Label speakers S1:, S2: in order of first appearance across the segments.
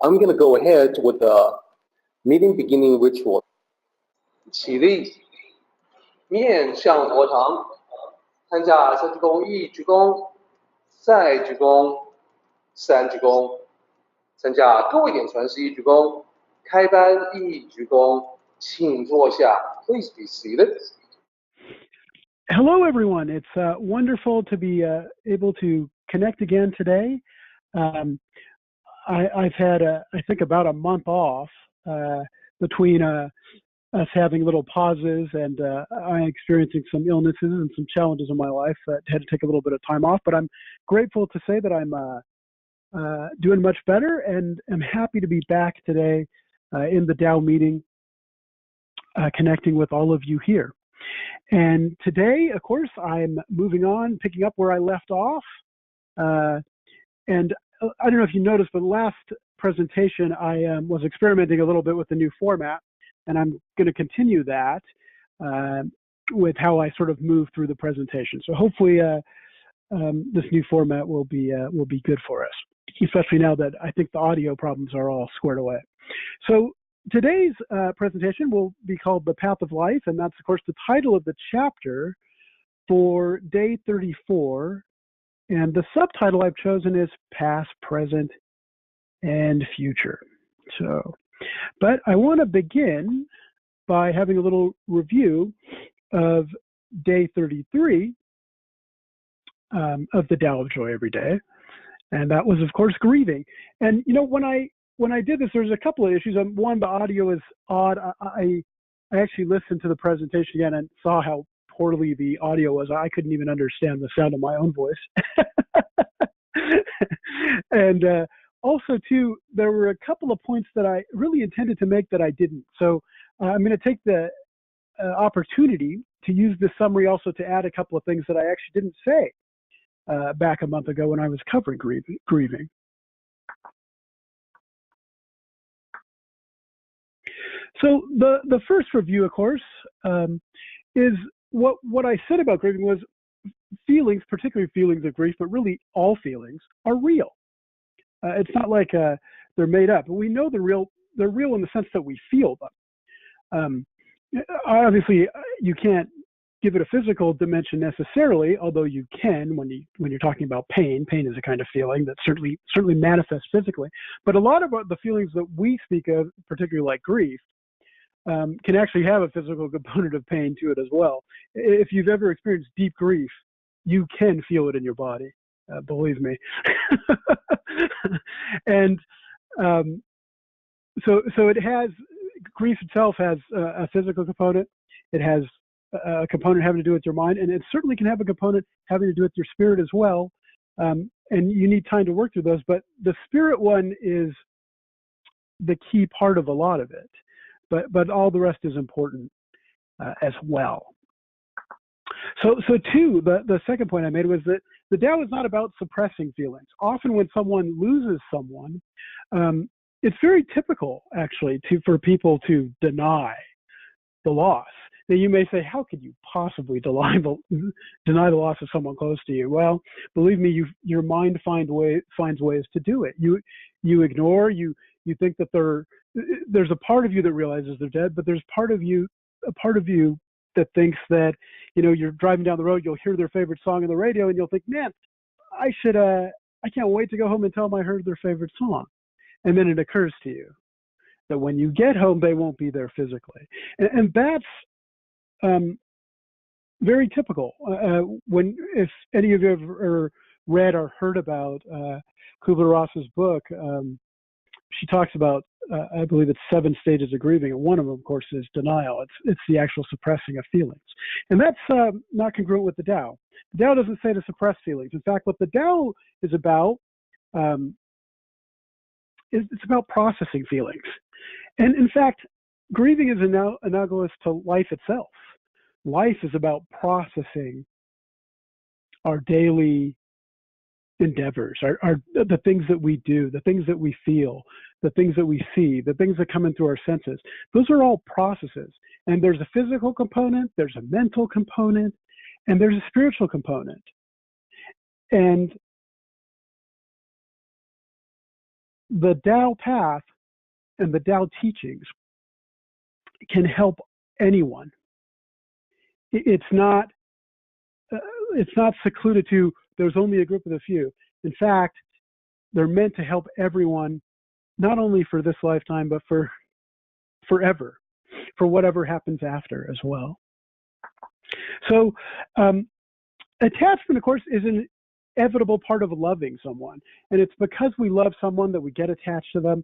S1: I'm going to go ahead with the meeting beginning ritual.
S2: 起立，面向佛堂，参加三鞠躬、一鞠躬、再鞠躬、三鞠躬，参加各位点传世一鞠躬，开班一鞠躬，请坐下。Please be seated.
S3: Hello, everyone. It's wonderful to be able to connect again today. I've had, I think, about a month off between us having little pauses and I experiencing some illnesses and some challenges in my life that had to take a little bit of time off. But I'm grateful to say that I'm doing much better, and I'm happy to be back today in the Tao meeting, connecting with all of you here. And today, of course, I'm moving on, picking up where I left off. And I don't know if you noticed, but last presentation, I was experimenting a little bit with the new format, and I'm going to continue that with how I sort of move through the presentation. So hopefully this new format will be good for us, especially now that I think the audio problems are all squared away. So today's presentation will be called The Path of Life, and that's, of course, the title of the chapter for day 34. And the subtitle I've chosen is Past, Present, and Future. So, but I want to begin by having a little review of day 33 of the Tao of Joy Every Day. And that was, of course, grieving. And, you know, when I did this, there's a couple of issues. One, the audio is odd. I actually listened to the presentation again and saw how poorly the audio was. I couldn't even understand the sound of my own voice. And also, too, there were a couple of points that I really intended to make that I didn't. So I'm going to take the opportunity to use this summary also to add a couple of things that I actually didn't say back a month ago when I was covering grieving. So the first review, of course, is what I said about grieving was feelings, particularly feelings of grief, but really all feelings are real. It's not like they're made up. We know they're real in the sense that we feel them. Obviously, you can't give it a physical dimension necessarily, although you can when you're talking about pain. Pain is a kind of feeling that certainly manifests physically. But a lot of the feelings that we speak of, particularly like grief, can actually have a physical component of pain to it as well. If you've ever experienced deep grief, you can feel it in your body, believe me. And so it has, grief itself has a physical component. It has a component having to do with your mind, and it certainly can have a component having to do with your spirit as well. And you need time to work through those, but the spirit one is the key part of a lot of it. But all the rest is important as well. So too, the second point I made was that the Tao is not about suppressing feelings. Often when someone loses someone, it's very typical actually for people to deny the loss. Now you may say, how could you possibly deny the loss of someone close to you? Well, believe me, your mind finds ways to do it. You ignore, you think that there's a part of you that realizes they're dead, but there's a part of you that thinks that, you know, you're driving down the road, you'll hear their favorite song on the radio, and you'll think, man, I can't wait to go home and tell them I heard their favorite song. And then it occurs to you that when you get home, they won't be there physically. And that's very typical. If any of you have ever read or heard about Kubler-Ross's book, she talks about, I believe it's 7 stages of grieving, and one of them, of course, is denial. It's the actual suppressing of feelings. And that's not congruent with the Tao. The Tao doesn't say to suppress feelings. In fact, what the Tao is about, it's about processing feelings. And in fact, grieving is analogous to life itself. Life is about processing our daily endeavors, the things that we do, the things that we feel, the things that we see, the things that come in through our senses. Those are all processes. And there's a physical component, there's a mental component, and there's a spiritual component. And the Tao path and the Tao teachings can help anyone. It's not secluded to there's only a group of the few. In fact, they're meant to help everyone, not only for this lifetime, but for forever, for whatever happens after as well. So attachment, of course, is an inevitable part of loving someone. And it's because we love someone that we get attached to them.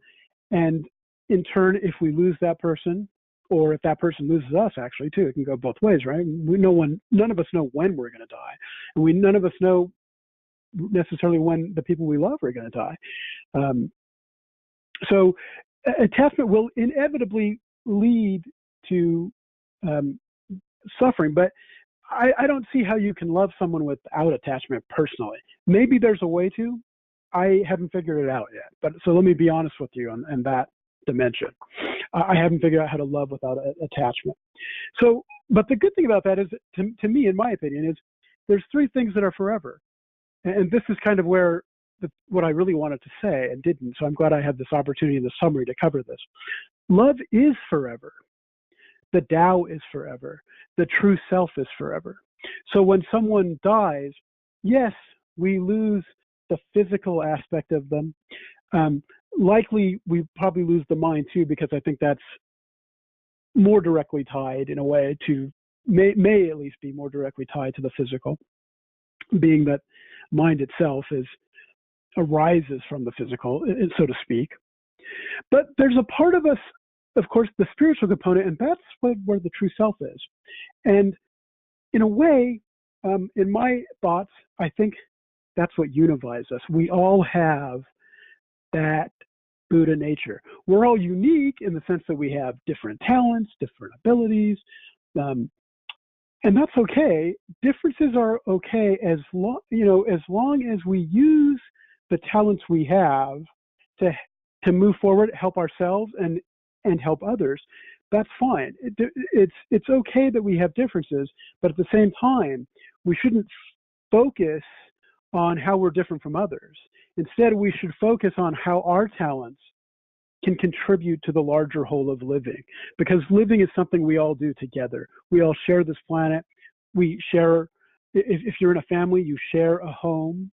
S3: And in turn, if we lose that person, or if that person loses us, actually, too, it can go both ways, right? None of us know when we're going to die. And none of us know necessarily when the people we love are going to die. So attachment will inevitably lead to suffering, but I don't see how you can love someone without attachment personally. Maybe there's a way to. I haven't figured it out yet. But so let me be honest with you on that dimension. I haven't figured out how to love without attachment. So, but the good thing about that is, to me, in my opinion, is there's three things that are forever. And this is kind of where what I really wanted to say and didn't. So I'm glad I had this opportunity in the summary to cover this. Love is forever. The Tao is forever. The true self is forever. So when someone dies, yes, we lose the physical aspect of them. Likely, we probably lose the mind too, because I think that's more directly tied in a way to, may at least be more directly tied to the physical, being that mind itself arises from the physical, so to speak. But there's a part of us, of course, the spiritual component, and that's where the true self is. And in a way, in my thoughts, I think that's what unifies us. We all have that Buddha nature. We're all unique in the sense that we have different talents, different abilities, and that's okay. Differences are okay as long as we use the talents we have to move forward, help ourselves and help others. That's fine. It's okay that we have differences, but at the same time, we shouldn't focus on how we're different from others. Instead, we should focus on how our talents can contribute to the larger whole of living, because living is something we all do together. We all share this planet. We share, if you're in a family, you share a home.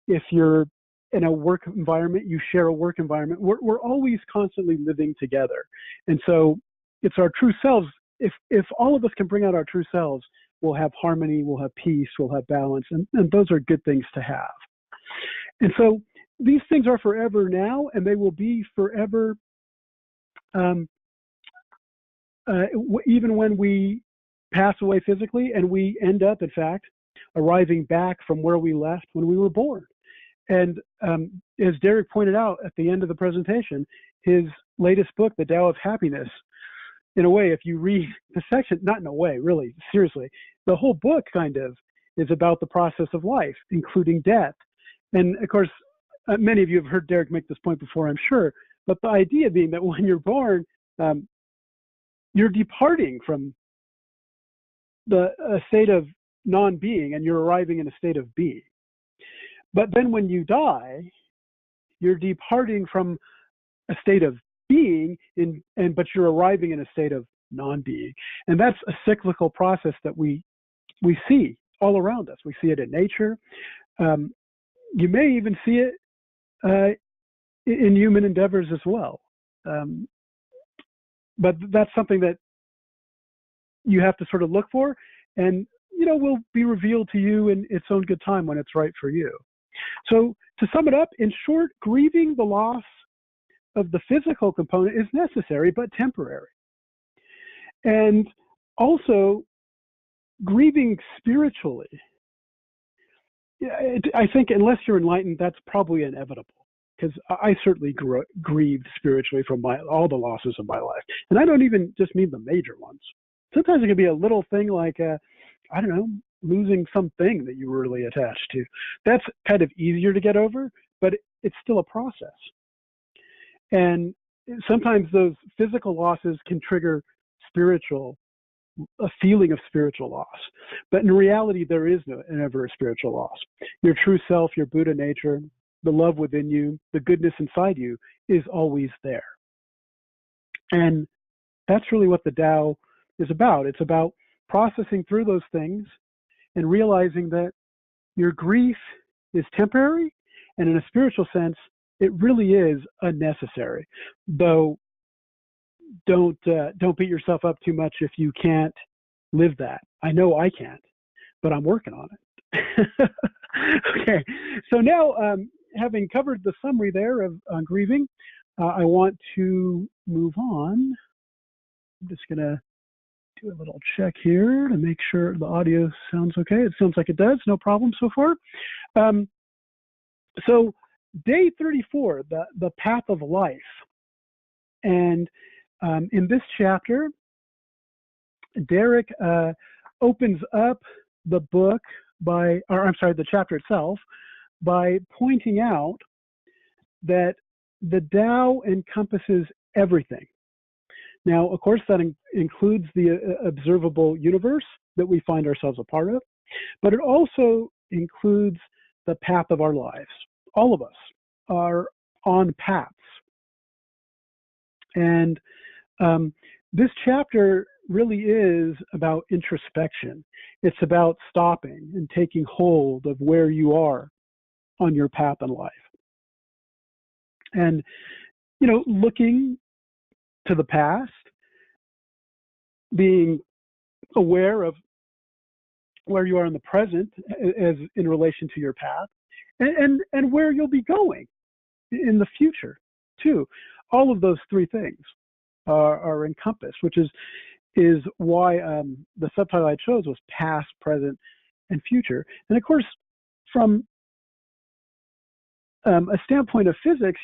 S3: If you're in a work environment, you share a work environment. We're always constantly living together. And so it's our true selves. If all of us can bring out our true selves, we'll have harmony, we'll have peace, we'll have balance, and those are good things to have. And so these things are forever now, and they will be forever even when we pass away physically and we end up, in fact, arriving back from where we left when we were born. And as Derek pointed out at the end of the presentation, his latest book, The Tao of Happiness, in a way, if you read the section, not in a way, really, seriously, the whole book kind of is about the process of life, including death. And of course, many of you have heard Derek make this point before, I'm sure, but the idea being that when you're born, you're departing from a state of non-being and you're arriving in a state of being. But then when you die, you're departing from a state of being, but you're arriving in a state of non-being. And that's a cyclical process that we see all around us. We see it in nature. You may even see it in human endeavors as well. But that's something that you have to sort of look for, and will be revealed to you in its own good time when it's right for you. So to sum it up, in short, grieving the loss of the physical component is necessary but temporary. And also, grieving spiritually, I think unless you're enlightened, that's probably inevitable, because I certainly grieved spiritually from all the losses of my life. And I don't even just mean the major ones. Sometimes it can be a little thing like, I don't know, losing something that you were really attached to. That's kind of easier to get over, but it's still a process. And sometimes those physical losses can trigger a feeling of spiritual loss. But in reality, there is never a spiritual loss. Your true self, your Buddha nature, the love within you, the goodness inside you is always there. And that's really what the Tao is about. It's about processing through those things and realizing that your grief is temporary, and in a spiritual sense, it really is unnecessary. Though, don't beat yourself up too much if you can't live that. I know I can't, but I'm working on it. Okay, so now having covered the summary there of grieving, I want to move on. I'm just gonna do a little check here to make sure the audio sounds okay. It sounds like it does, no problem so far. So day 34, the path of life. And in this chapter, Derek opens up the book the chapter itself by pointing out that the Tao encompasses everything. Now, of course, that includes the observable universe that we find ourselves a part of, but it also includes the path of our lives. All of us are on paths. And this chapter really is about introspection. It's about stopping and taking hold of where you are on your path in life. And, looking to the past, being aware of where you are in the present as in relation to your path, and where you'll be going in the future too. All of those three things are encompassed, which is why the subtitle I chose was past, present, and future. And of course, from a standpoint of physics,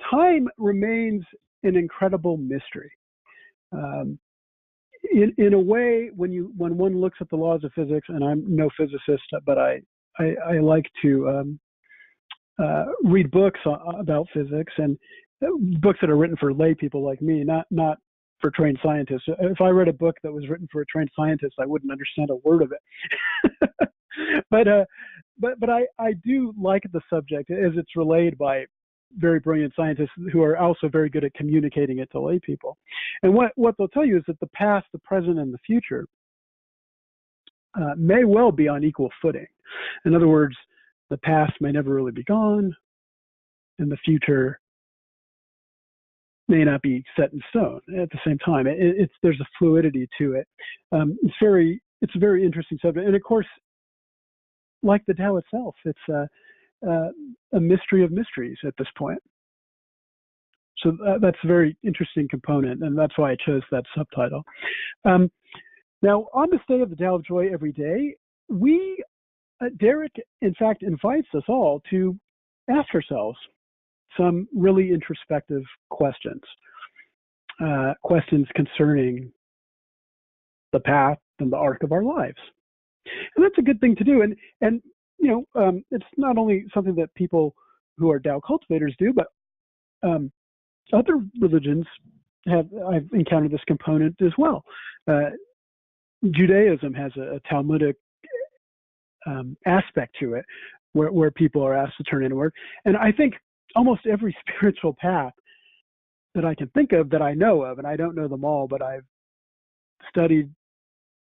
S3: time remains an incredible mystery. In a way, when one looks at the laws of physics, and I'm no physicist, but I like to read books about physics, and books that are written for lay people like me, not for trained scientists. If I read a book that was written for a trained scientist, I wouldn't understand a word of it. But I do like the subject as it's relayed by very brilliant scientists who are also very good at communicating it to lay people. And what they'll tell you is that the past, the present, and the future may well be on equal footing. In other words, the past may never really be gone, and the future may not be set in stone at the same time. There's a fluidity to it. It's a very interesting subject, and of course, like the Tao itself, it's a mystery of mysteries at this point. So that's a very interesting component, and that's why I chose that subtitle. Now, on this day of the Tao of Joy every day, Derek, in fact, invites us all to ask ourselves some really introspective questions, questions concerning the path and the arc of our lives. And that's a good thing to do. And it's not only something that people who are Tao cultivators do, but other religions I've encountered this component as well. Judaism has a Talmudic aspect to it, where people are asked to turn inward. And I think almost every spiritual path that I can think of, that I know of, and I don't know them all, but I've studied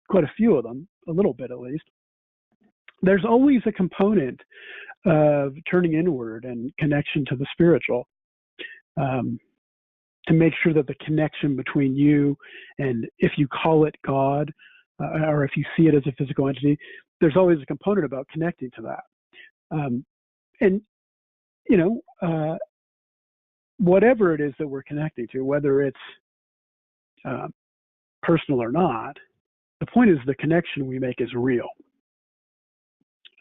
S3: quite a few of them, a little bit at least, there's always a component of turning inward and connection to the spiritual, to make sure that the connection between you and, if you call it God, or if you see it as a physical entity, there's always a component about connecting to that. And whatever it is that we're connecting to, whether it's personal or not, the point is the connection we make is real.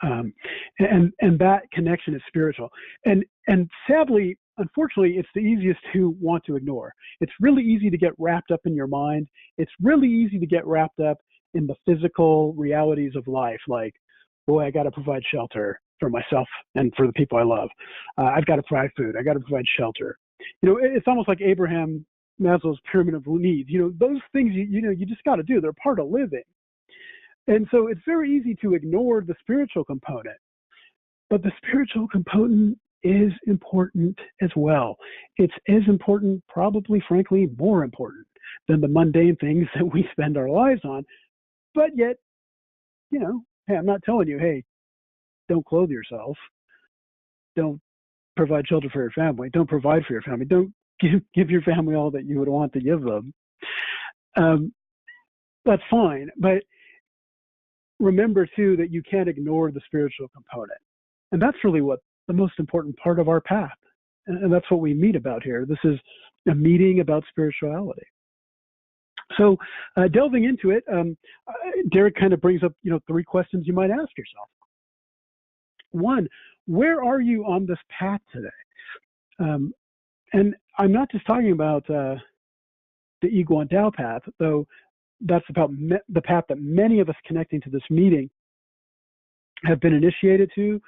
S3: And that connection is spiritual. And sadly, unfortunately, it's the easiest to want to ignore. It's really easy to get wrapped up in your mind. It's really easy to get wrapped up in the physical realities of life, like, boy, I got to provide shelter for myself and for the people I love. I've got to provide food. I got to provide shelter. It's almost like Abraham Maslow's pyramid of needs. Those things you just got to do. They're part of living. And so it's very easy to ignore the spiritual component. But the spiritual component is important as well. It's as important, probably, frankly, more important than the mundane things that we spend our lives on. But yet, you know, hey, I'm not telling you, hey, don't clothe yourself. Don't provide shelter for your family. Don't provide for your family. Don't give your family all that you would want to give them. That's fine. But remember, too, that you can't ignore the spiritual component. And that's really what the most important part of our path. And that's what we meet about here. This is a meeting about spirituality. So delving into it, Derek kind of brings up, you know, 3 questions you might ask yourself. 1, where are you on this path today? And I'm not just talking about the Yiguan Dao path, though that's about the path that many of us connecting to this meeting have been initiated to,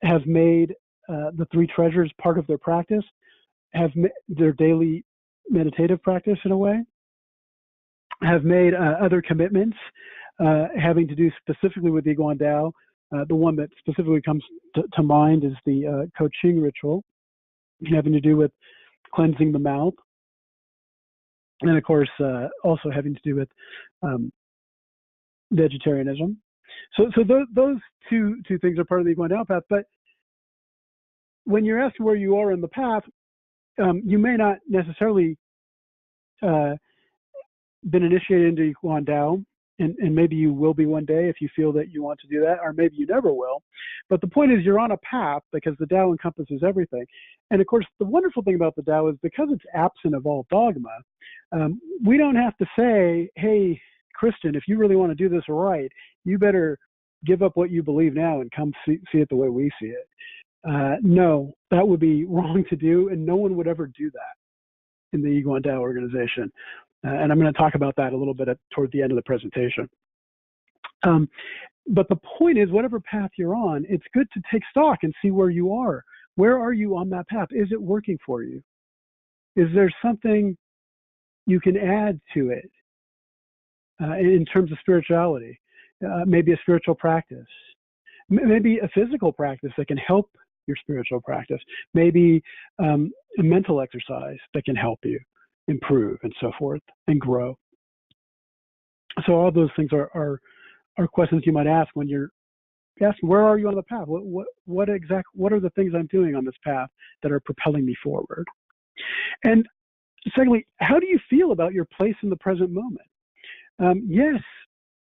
S3: have made the 3 treasures part of their practice, have their daily meditative practice in a way, have made other commitments having to do specifically with Yiguan Dao. The one that specifically comes to mind is the Coaching ritual, having to do with cleansing the mouth, and of course also having to do with vegetarianism. So those two things are part of the Yiguan Dao path. But when you're asked where you are in the path, you may not necessarily been initiated into Yiguan Dao, and maybe you will be one day if you feel that you want to do that, or maybe you never will. But the point is, you're on a path because the Tao encompasses everything. And of course, the wonderful thing about the Tao is because it's absent of all dogma, we don't have to say, hey, Christian, if you really want to do this right, you better give up what you believe now and come see it the way we see it. No, that would be wrong to do, and no one would ever do that in the Yiguan Dao organization. And I'm going to talk about that a little bit toward the end of the presentation. But the point is, whatever path you're on, it's good to take stock and see where you are. Where are you on that path? Is it working for you? Is there something you can add to it in terms of spirituality? Maybe a spiritual practice. Maybe a physical practice that can help your spiritual practice. Maybe a mental exercise that can help you improve and so forth and grow. So all those things are questions you might ask when you're asking, where are you on the path? What are the things I'm doing on this path that are propelling me forward? And secondly, how do you feel about your place in the present moment? Yes,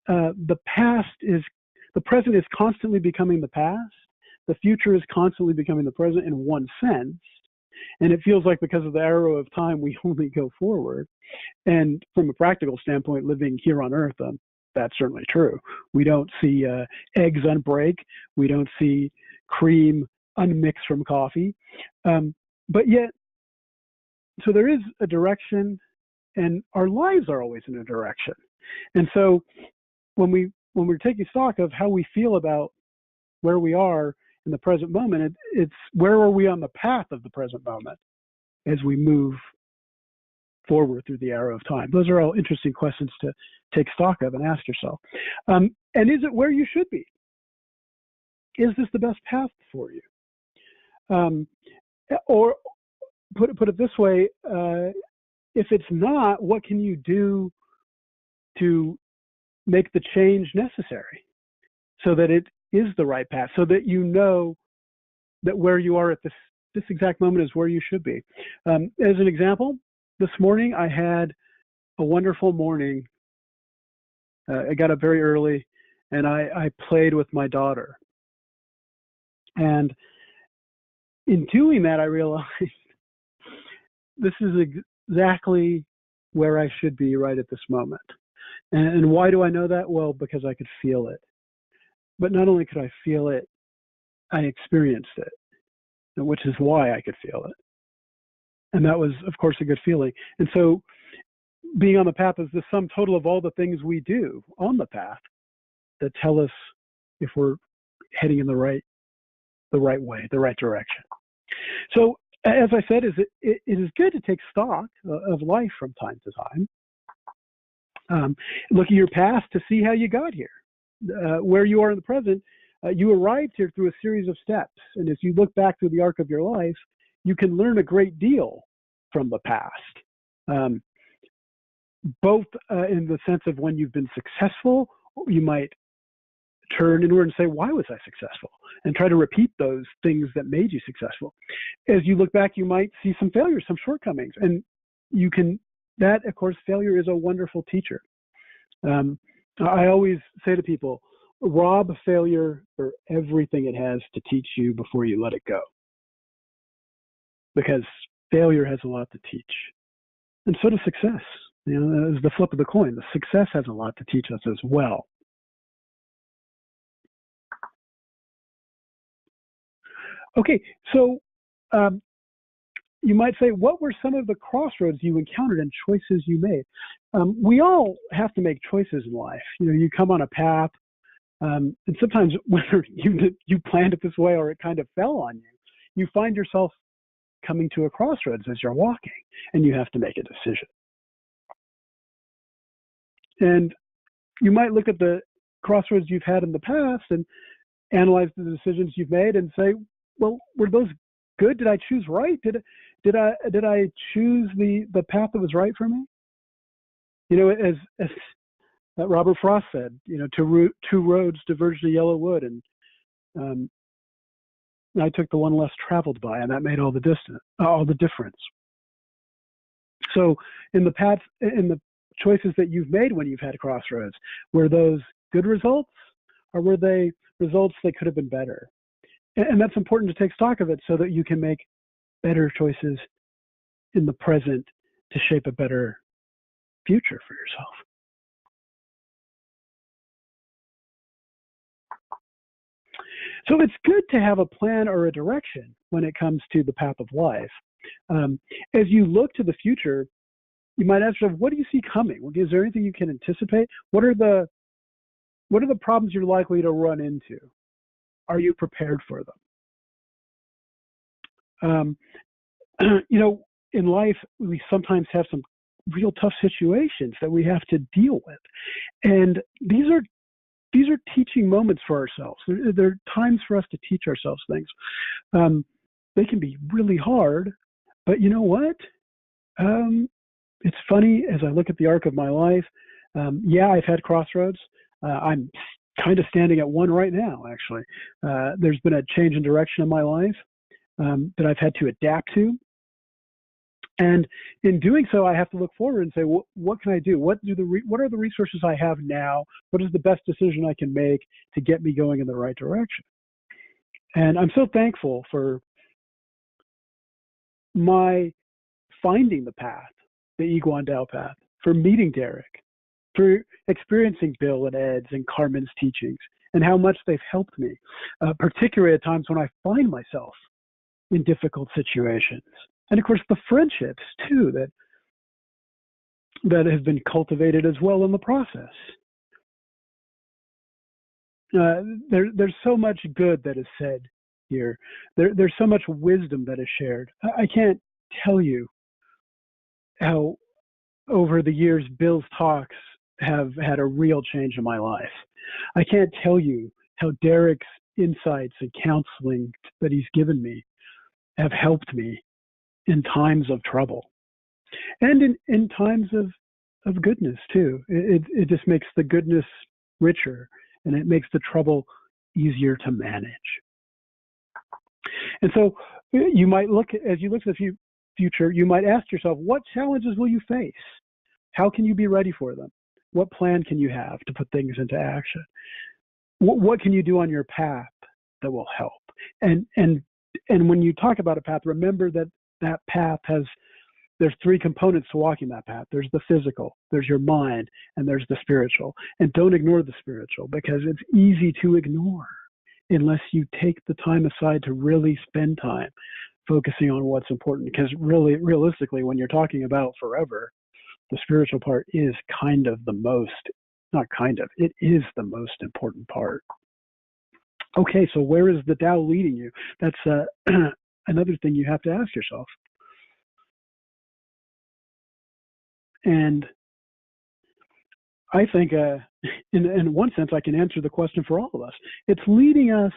S3: the present is constantly becoming the past. The future is constantly becoming the present in one sense. And it feels like because of the arrow of time, we only go forward. And from a practical standpoint, living here on Earth, that's certainly true. We don't see eggs unbreak. We don't see cream unmixed from coffee. But yet, so there is a direction, and our lives are always in a direction. And so when we're taking stock of how we feel about where we are in the present moment, it's where are we on the path of the present moment as we move forward through the arrow of time. Those are all interesting questions to take stock of and ask yourself. And is it where you should be? Is this the best path for you? Or put it this way, if it's not, what can you do to make the change necessary so that it is the right path, so that you know that where you are at this exact moment is where you should be. As an example, this morning I had a wonderful morning. I got up very early and I played with my daughter. And in doing that, I realized this is exactly where I should be right at this moment. And why do I know that? Well, because I could feel it. But not only could I feel it, I experienced it, which is why I could feel it. And that was, of course, a good feeling. And so being on the path is the sum total of all the things we do on the path that tell us if we're heading in the right way, the right direction. So as I said, it is good to take stock of life from time to time. Look at your past to see how you got here. Where you are in the present You arrived here through a series of steps. And as you look back through the arc of your life, you can learn a great deal from the past, both in the sense of when you've been successful, you might turn inward and say, why was I successful? And try to repeat those things that made you successful. As you look back, you might see some failures, some shortcomings. And you can, that, of course, failure is a wonderful teacher. I always say to people, rob failure for everything it has to teach you before you let it go. Because failure has a lot to teach. And so does success. You know, as the flip of the coin, the success has a lot to teach us as well. Okay, so you might say, what were some of the crossroads you encountered and choices you made? We all have to make choices in life. You know, you come on a path, and sometimes whether you planned it this way or it kind of fell on you, you find yourself coming to a crossroads as you're walking, and you have to make a decision. And you might look at the crossroads you've had in the past and analyze the decisions you've made and say, well, were those good? Did I choose right? Did I choose the path that was right for me? You know, as Robert Frost said, you know, two roads diverged a yellow wood, and I took the one less traveled by, and that made all the difference. So in the choices that you've made when you've had crossroads, were those good results, or were they results that could have been better? And that's important to take stock of it so that you can make better choices in the present to shape a better future for yourself. So it's good to have a plan or a direction when it comes to the path of life. As you look to the future, you might ask yourself, what do you see coming? Is there anything you can anticipate? What are the problems you're likely to run into? Are you prepared for them? You know, in life, we sometimes have some real tough situations that we have to deal with. And these are teaching moments for ourselves. They're times for us to teach ourselves things. They can be really hard, but you know what? It's funny, as I look at the arc of my life, yeah, I've had crossroads. I'm kind of standing at one right now, actually. There's been a change in direction in my life that I've had to adapt to. And in doing so, I have to look forward and say, what can I do? What are the resources I have now? What is the best decision I can make to get me going in the right direction? And I'm so thankful for my finding the path, the Iguan Dao path, for meeting Derek, for experiencing Bill and Ed's and Carmen's teachings, and how much they've helped me, particularly at times when I find myself in difficult situations. And of course, the friendships too that have been cultivated as well in the process. There's so much good that is said here. There's so much wisdom that is shared. I can't tell you how over the years Bill's talks have had a real change in my life. I can't tell you how Derek's insights and counseling that he's given me have helped me in times of trouble and in times of goodness too. It just makes the goodness richer, and it makes the trouble easier to manage. And so you might look, as you look to the future, you might ask yourself, what challenges will you face? How can you be ready for them? What plan can you have to put things into action? What can you do on your path that will help? And when you talk about a path, remember that path there's three components to walking that path. There's the physical, there's your mind, and there's the spiritual. And don't ignore the spiritual, because it's easy to ignore unless you take the time aside to really spend time focusing on what's important. Because really, realistically, when you're talking about forever, the spiritual part is it is the most important part. Okay, so where is the Tao leading you? That's another thing you have to ask yourself. And I think, in one sense, I can answer the question for all of us. It's leading us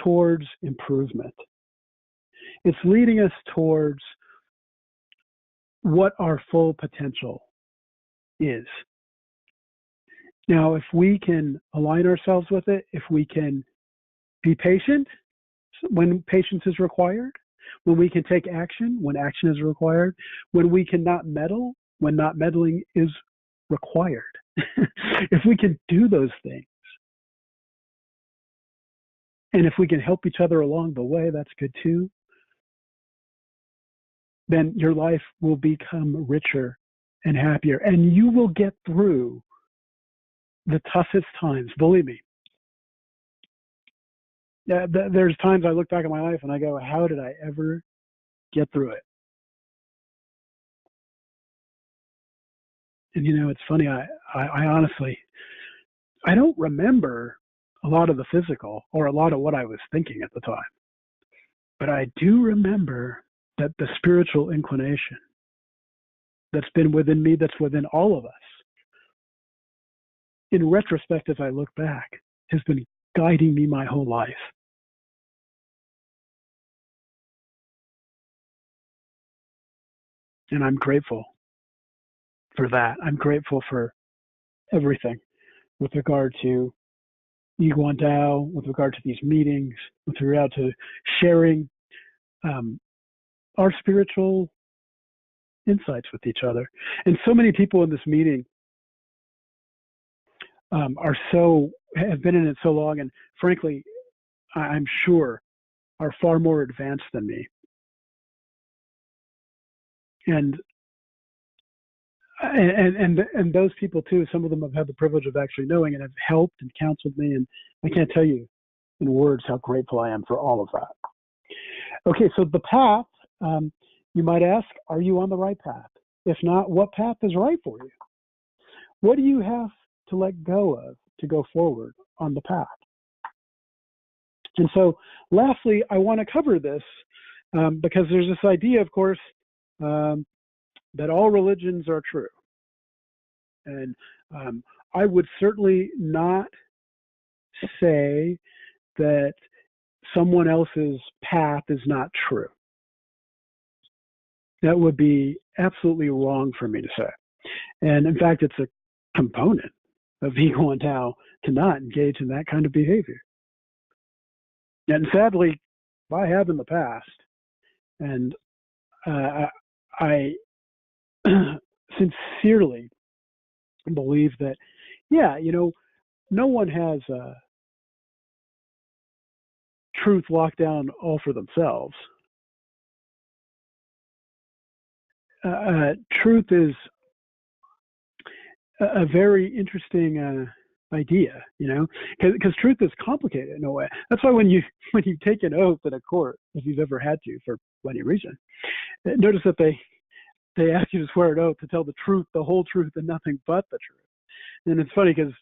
S3: towards improvement. It's leading us towards what our full potential is. Now, if we can align ourselves with it, if we can be patient when patience is required, when we can take action when action is required, when we can not meddle when not meddling is required. If we can do those things, and if we can help each other along the way, that's good too, then your life will become richer and happier, and you will get through the toughest times. Believe me. There's times I look back at my life and I go, how did I ever get through it? And it's funny, I honestly, I don't remember a lot of the physical or a lot of what I was thinking at the time. But I do remember that the spiritual inclination that's been within me, that's within all of us, in retrospect, as I look back, has been guiding me my whole life. And I'm grateful for that. I'm grateful for everything with regard to Yiguan Tao, with regard to these meetings, with regard to sharing our spiritual insights with each other. And so many people in this meeting have been in it so long, and frankly, I'm sure are far more advanced than me. And those people too, some of them have had the privilege of actually knowing and have helped and counseled me, and I can't tell you in words how grateful I am for all of that. Okay, so the path, you might ask, are you on the right path? If not, what path is right for you? What do you have to let go of to go forward on the path? And so lastly, I want to cover this because there's this idea, of course, that all religions are true. And I would certainly not say that someone else's path is not true. That would be absolutely wrong for me to say. And in fact, it's a component of ego and Tao to not engage in that kind of behavior. And sadly, I have in the past, and I sincerely believe that, no one has truth locked down all for themselves. Truth is a very interesting idea, because truth is complicated in a way. That's why when you take an oath in a court, if you've ever had to for any reason, notice that they ask you to swear an oath to tell the truth, the whole truth, and nothing but the truth. And it's funny because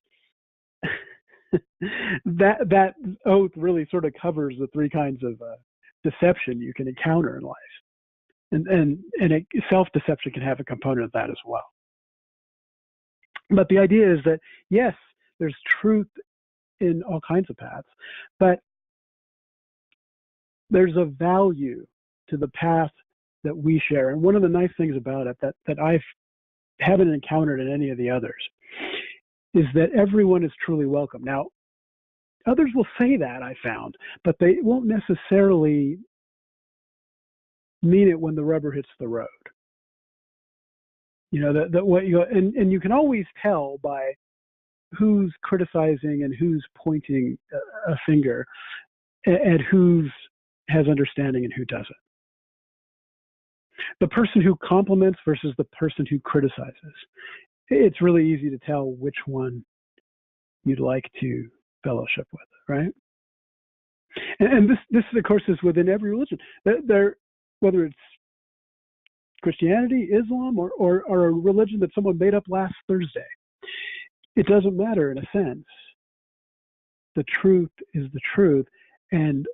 S3: that oath really sort of covers the three kinds of deception you can encounter in life, and self-deception can have a component of that as well. But the idea is that yes, there's truth in all kinds of paths, but there's a value to the path that we share. And one of the nice things about it that I haven't encountered in any of the others is that everyone is truly welcome. Now, others will say that, I found, but they won't necessarily mean it when the rubber hits the road. And you can always tell by who's criticizing and who's pointing a finger at who has understanding and who doesn't. The person who compliments versus the person who criticizes. It's really easy to tell which one you'd like to fellowship with, right? And this of course, is within every religion. Whether it's Christianity, Islam, or a religion that someone made up last Thursday, it doesn't matter in a sense. The truth is the truth. And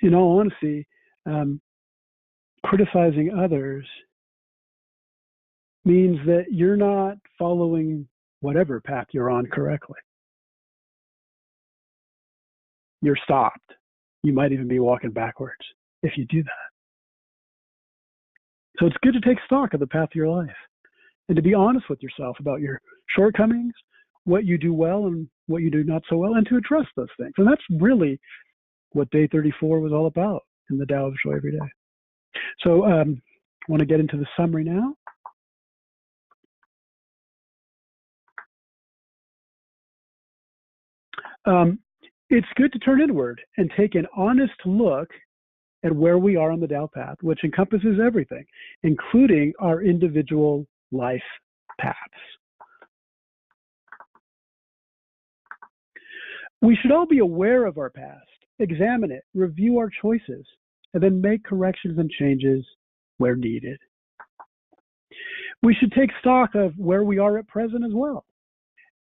S3: in all honesty, criticizing others means that you're not following whatever path you're on correctly. You're stopped. You might even be walking backwards if you do that. So it's good to take stock of the path of your life and to be honest with yourself about your shortcomings, what you do well and what you do not so well, and to address those things. And that's really what day 34 was all about in the Tao of Joy Every Day. So I want to get into the summary now. It's good to turn inward and take an honest look at where we are on the Tao path, which encompasses everything, including our individual life paths. We should all be aware of our past, examine it, review our choices, and then make corrections and changes where needed. We should take stock of where we are at present as well.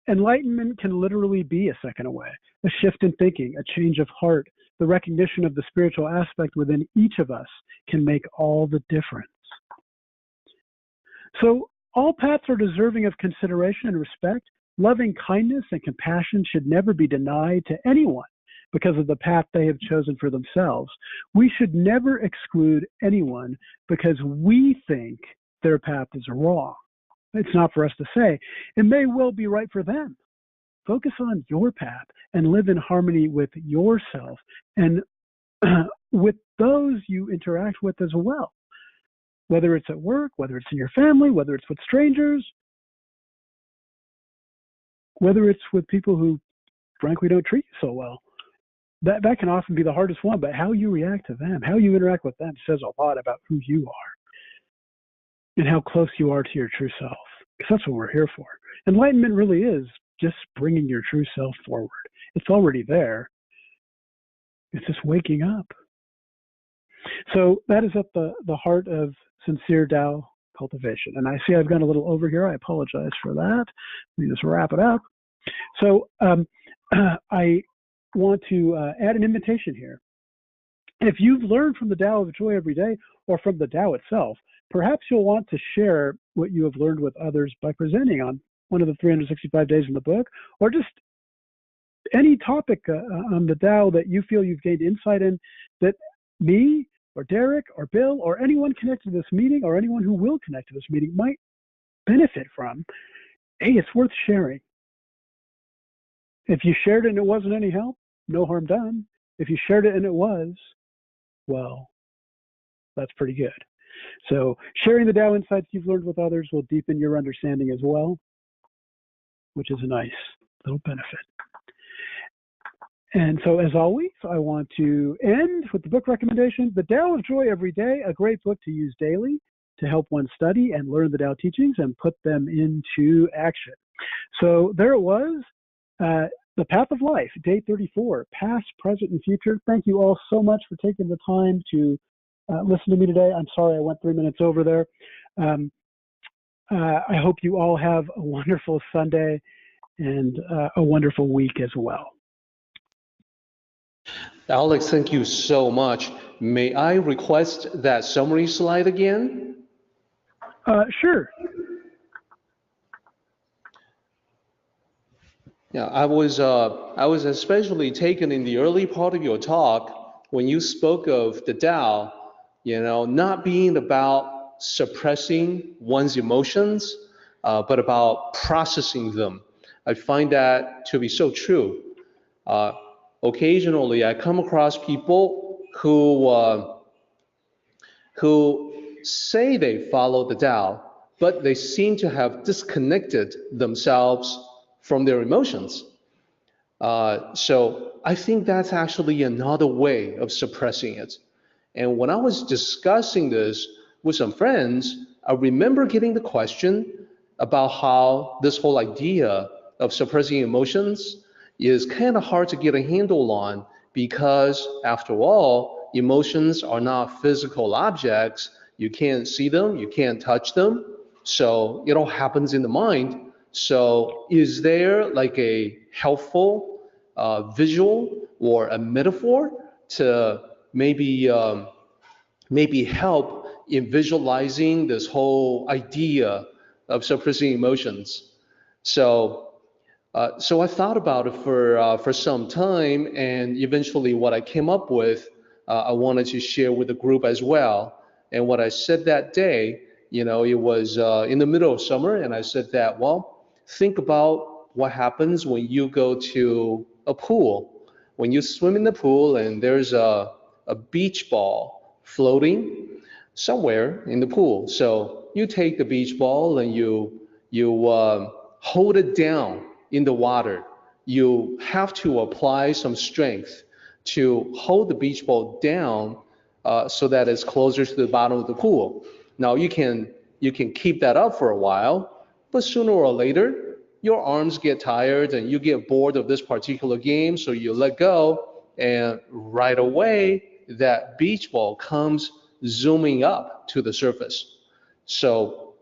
S3: Enlightenment can literally be a second away, a shift in thinking, a change of heart. The recognition of the spiritual aspect within each of us can make all the difference. So all paths are deserving of consideration and respect. Loving kindness and compassion should never be denied to anyone because of the path they have chosen for themselves. We should never exclude anyone because we think their path is wrong. It's not for us to say. It may well be right for them. Focus on your path and live in harmony with yourself and with those you interact with as well. Whether it's at work, whether it's in your family, whether it's with strangers, whether it's with people who frankly don't treat you so well. That can often be the hardest one, but how you react to them, how you interact with them says a lot about who you are and how close you are to your true self, because that's what we're here for. Enlightenment really is just bringing your true self forward. It's already there. It's just waking up. So that is at the heart of sincere Tao cultivation. And I see I've gone a little over here. I apologize for that. Let me just wrap it up. So I want to add an invitation here. If you've learned from the Tao of Joy every day or from the Tao itself, perhaps you'll want to share what you have learned with others by presenting on one of the 365 days in the book, or just any topic on the Tao that you feel you've gained insight in that me or Derek or Bill or anyone connected to this meeting or anyone who will connect to this meeting might benefit from. Hey, it's worth sharing. If you shared it and it wasn't any help, no harm done. If you shared it and it was, well, that's pretty good. So sharing the Tao insights you've learned with others will deepen your understanding as well, which is a nice little benefit. And so as always, I want to end with the book recommendation, The Tao of Joy Every Day, a great book to use daily to help one study and learn the Tao teachings and put them into action. So there it was, The Path of Life, day 34, past, present, and future. Thank you all so much for taking the time to listen to me today. I'm sorry I went 3 minutes over there. I hope you all have a wonderful Sunday and a wonderful week as well.
S2: Alex, thank you so much. May I request that summary slide again?
S3: Sure.
S2: Yeah, I was especially taken in the early part of your talk when you spoke of the Tao, not being about suppressing one's emotions, but about processing them. I find that to be so true. Occasionally, I come across people who say they follow the Tao, but they seem to have disconnected themselves from their emotions. So I think that's actually another way of suppressing it. And when I was discussing this with some friends, I remember getting the question about how this whole idea of suppressing emotions is kind of hard to get a handle on because, after all, emotions are not physical objects. You can't see them, you can't touch them, so it all happens in the mind. So is there like a helpful visual or a metaphor to maybe help in visualizing this whole idea of suppressing emotions? So, so I thought about it for some time, and eventually, what I came up with, I wanted to share with the group as well. And what I said that day, it was in the middle of summer, and I said that, well, think about what happens when you go to a pool, when you swim in the pool, and there's a beach ball floating somewhere in the pool. So you take the beach ball and you hold it down in the water. You have to apply some strength to hold the beach ball down so that it's closer to the bottom of the pool. Now you can keep that up for a while, but sooner or later your arms get tired and you get bored of this particular game, so you let go, and right away that beach ball comes zooming up to the surface. So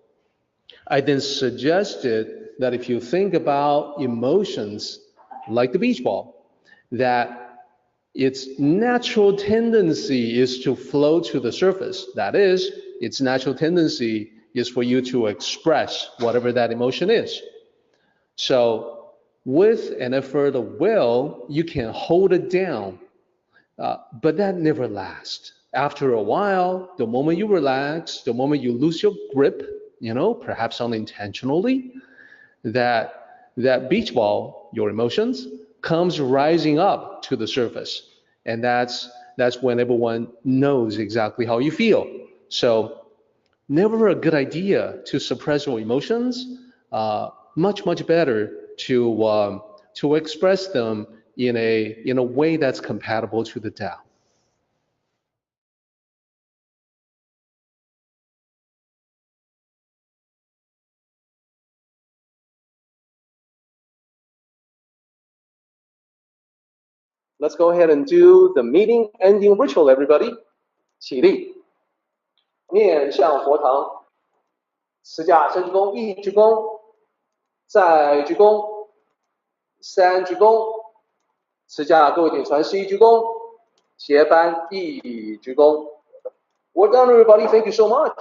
S2: I then suggested that if you think about emotions like the beach ball, that its natural tendency is to flow to the surface. That is, its natural tendency is for you to express whatever that emotion is. So with an effort of will, you can hold it down, but that never lasts. After a while, the moment you relax, the moment you lose your grip, perhaps unintentionally, that beach ball, your emotions, comes rising up to the surface. And that's when everyone knows exactly how you feel. So never a good idea to suppress your emotions. Much better to express them in a way that's compatible to the Tao.
S1: Let's go ahead and do the meeting ending ritual, everybody. 起立，
S2: 面向佛堂，持架深鞠躬，一鞠躬，再鞠躬，三鞠躬，持架各位顶传十一鞠躬，斜翻一鞠躬。Well done, everybody. Thank you so much.